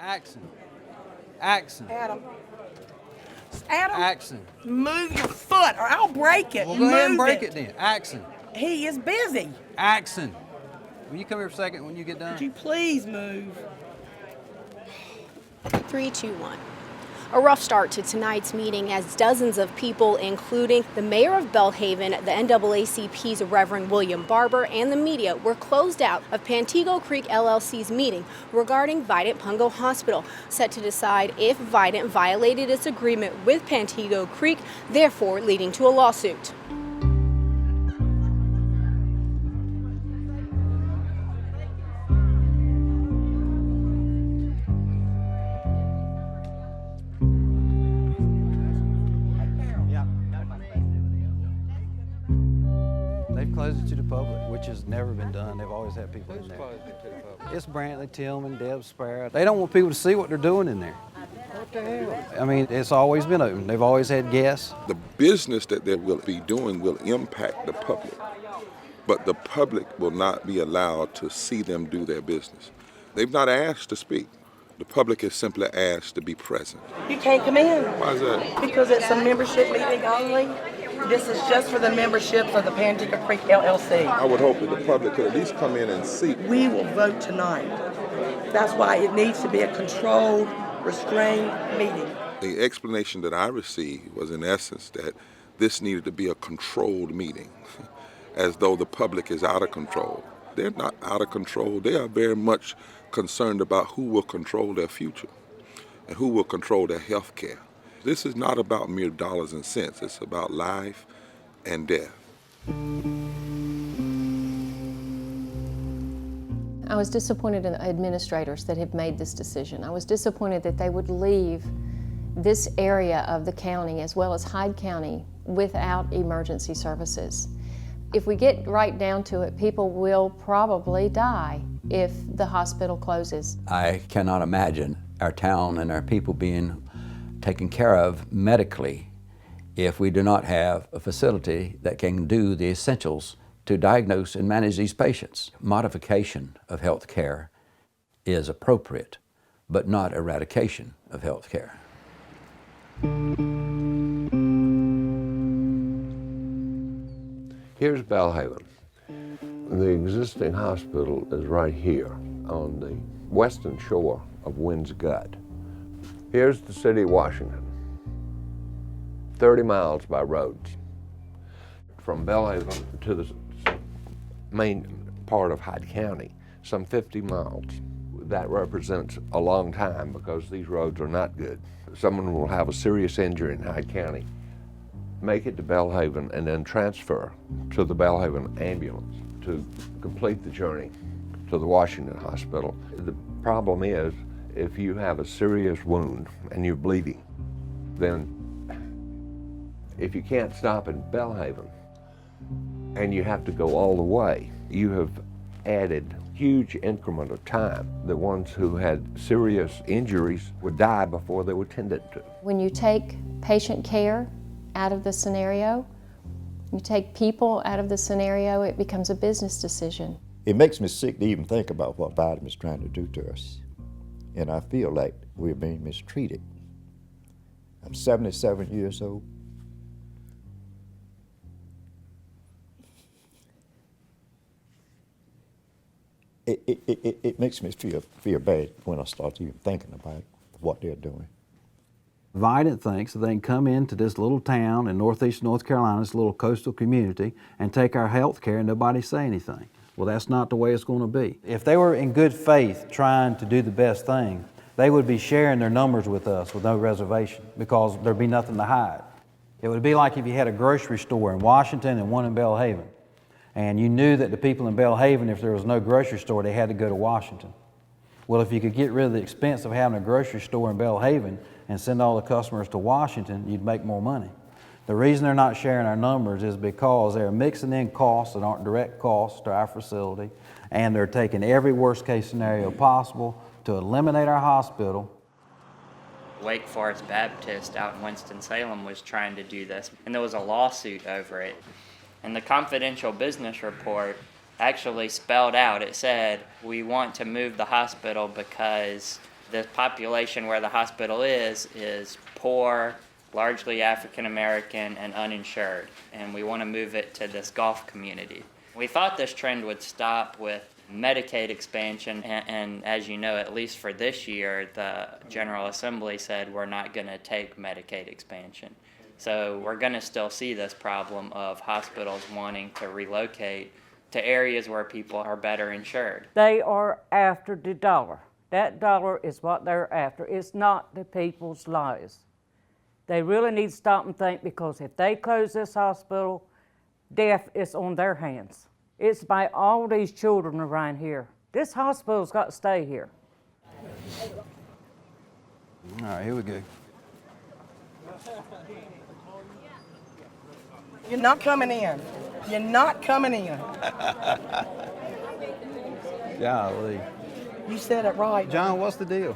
Action. Action. Adam, Action. move your foot or I'll break it. Well, go ahead and Move break it then. Action. He is busy. Action. Will you come here for a second when you get done? Would you please move? 3, 2, 1. A rough start to tonight's meeting as dozens of people, including the mayor of Belhaven, the NAACP's Reverend William Barber, and the media, were closed out of Pantego Creek LLC's meeting regarding Vidant Pungo Hospital, set to decide if Vidant violated its agreement with Pantego Creek, therefore leading to a lawsuit. They've closed it to the public, which has never been done. They've always had people in there. It's Brantley, Tillman, Deb Sparrow. They don't want people to see what they're doing in there. What the hell? I mean, it's always been open. They've always had guests. The business that they will be doing will impact the public, but the public will not be allowed to see them do their business. They've not asked to speak. The public is simply asked to be present. You can't come in. Why is that? Because it's a membership meeting only. This is just for the memberships of the Pantego Creek LLC. I would hope that the public could at least come in and see. We will vote tonight. That's why it needs to be a controlled, restrained meeting. The explanation that I received was in essence that this needed to be a controlled meeting, as though the public is out of control. They're not out of control. They are very much concerned about who will control their future and who will control their health care. This is not about mere dollars and cents. It's about life and death. I was disappointed in the administrators that have made this decision. I was disappointed that they would leave this area of the county, as well as Hyde County, without emergency services. If we get right down to it, people will probably die if the hospital closes. I cannot imagine our town and our people being taken care of medically if we do not have a facility that can do the essentials to diagnose and manage these patients. Modification of health care is appropriate, but not eradication of health care. Here's Belhaven. The existing hospital is right here on the western shore of Wind's Gut. Here's the city of Washington, 30 miles by roads. From Belhaven to the main part of Hyde County, some 50 miles. That represents a long time because these roads are not good. Someone will have a serious injury in Hyde County, make it to Belhaven, and then transfer to the Belhaven ambulance to complete the journey to the Washington Hospital. The problem is, if you have a serious wound and you're bleeding, then if you can't stop in Belhaven and you have to go all the way, you have added huge increment of time. The ones who had serious injuries would die before they were tended to. When you take patient care out of the scenario, you take people out of the scenario, it becomes a business decision. It makes me sick to even think about what Biden is trying to do to us. And I feel like we're being mistreated. I'm 77 years old. It makes me feel bad when I start even thinking about what they're doing. Vidant thinks that they can come into this little town in northeast North Carolina, this little coastal community, and take our health care and nobody say anything. Well, that's not the way it's going to be. If they were in good faith trying to do the best thing, they would be sharing their numbers with us with no reservation because there'd be nothing to hide. It would be like if you had a grocery store in Washington and one in Belhaven, and you knew that the people in Belhaven, if there was no grocery store, they had to go to Washington. Well, if you could get rid of the expense of having a grocery store in Belhaven and send all the customers to Washington, you'd make more money. The reason they're not sharing our numbers is because they're mixing in costs that aren't direct costs to our facility, and they're taking every worst case scenario possible to eliminate our hospital. Wake Forest Baptist out in Winston-Salem was trying to do this, and there was a lawsuit over it. And the confidential business report actually spelled out, it said, we want to move the hospital because The population where the hospital is poor, largely African American and uninsured, and we want to move it to this Gulf community. We thought this trend would stop with Medicaid expansion, and as you know, at least for this year, the General Assembly said we're not going to take Medicaid expansion. So we're going to still see this problem of hospitals wanting to relocate to areas where people are better insured. They are after the dollar. That dollar is what they're after. It's not the people's lives. They really need to stop and think, because if they close this hospital, death is on their hands. It's by all these children around here. This hospital's got to stay here. All right, here we go. You're not coming in. You're not coming in. Golly. You said it right. John, what's the deal?